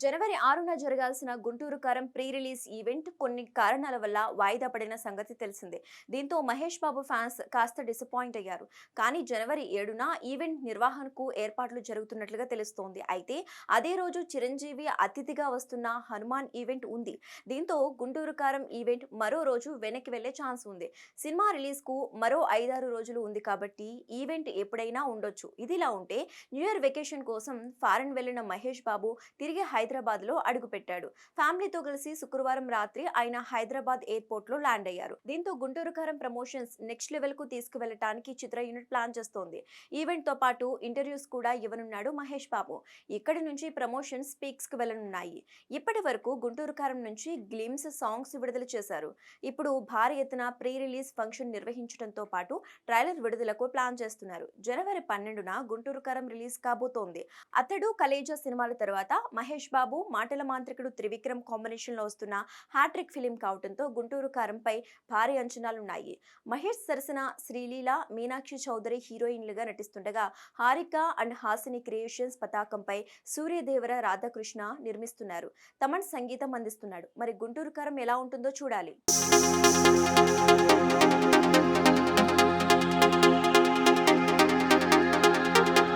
జనవరి 6న జరగాల్సిన గుంటూరు కారం pre release event కొన్ని కారణాల వల్ల వాయిదా పడిన సంగతి తెలిసిందే. దీంతో మహేష్ బాబు ఫ్యాన్స్ కాస్త డిసప్పాయింట్ అయ్యారు. కానీ జనవరి 7న ఈవెంట్ నిర్వహణకు ఏర్పాట్లు జరుగుతున్నట్లుగా తెలుస్తోంది. అయితే అదే రోజు చిరంజీవి అతిథిగా వస్తున్న హనుమాన్ ఈవెంట్ ఉంది. దీంతో గుంటూరు కారం ఈవెంట్ మరో రోజు వెనక్కి వెళ్లే ఛాన్స్ ఉంది. సినిమా రిలీజ్‌కు మరో 5-6 రోజులు ఉంది కాబట్టి ఈవెంట్ ఎప్పుడైనా ఉండొచ్చు. ఇదిలా ఉంటే న్యూ ఇయర్ వెకేషన్ కోసం ఫారెన్ వెళ్లిన మహేష్ బాబు తిరిగి హైదరాబాద్లో అడుగుపెట్టాడు. ఫ్యామిలీతో కలిసి శుక్రవారం రాత్రి ఆయన హైదరాబాద్ ఎయిర్పోర్ట్లో ల్యాండ్ అయ్యారు. దీంతో గుంటూరు కారం ప్రమోషన్స్ నెక్స్ట్ లెవెల్ కు తీసుకువెళ్లటానికి చిత్ర యూనిట్ ప్లాన్ చేస్తోంది. ఈవెంట్ తో పాటు ఇంటర్వ్యూస్ కూడా ఇవ్వనున్నాడు మహేష్ బాబు. ఇక్కడి నుంచి ప్రమోషన్స్ పీక్స్ కు వెళ్లనున్నాయి. ఇప్పటి వరకు గుంటూరు కారం నుంచి గ్లిమ్స్ సాంగ్స్ విడుదల చేశారు. ఇప్పుడు భారీ ఎత్తున ప్రీ రిలీజ్ ఫంక్షన్ నిర్వహించడంతో పాటు ట్రైలర్ విడుదలకు ప్లాన్ చేస్తున్నారు. జనవరి 12న గుంటూరు కారం రిలీజ్ కాబోతోంది. అతడు కలేజా సినిమాల తర్వాత మహేష్ బాబు, మాటల మాంత్రికుడు త్రివిక్రమ్ కాంబినేషన్ లో వస్తున్న హ్యాట్రిక్ ఫిలిం కావడంతో గుంటూరు కారంపై భారీ అంచనాలున్నాయి. మహేష్ సరసన శ్రీలీల, మీనాక్షి చౌదరి హీరోయిన్లుగా నటిస్తుండగా హారిక అండ్ హాసిని క్రియేషన్స్ పతాకంపై సూర్యదేవర రాధాకృష్ణ నిర్మిస్తున్నారు. తమన్ సంగీతం అందిస్తున్నాడు. మరి గుంటూరు కారం ఎలా ఉంటుందో చూడాలి.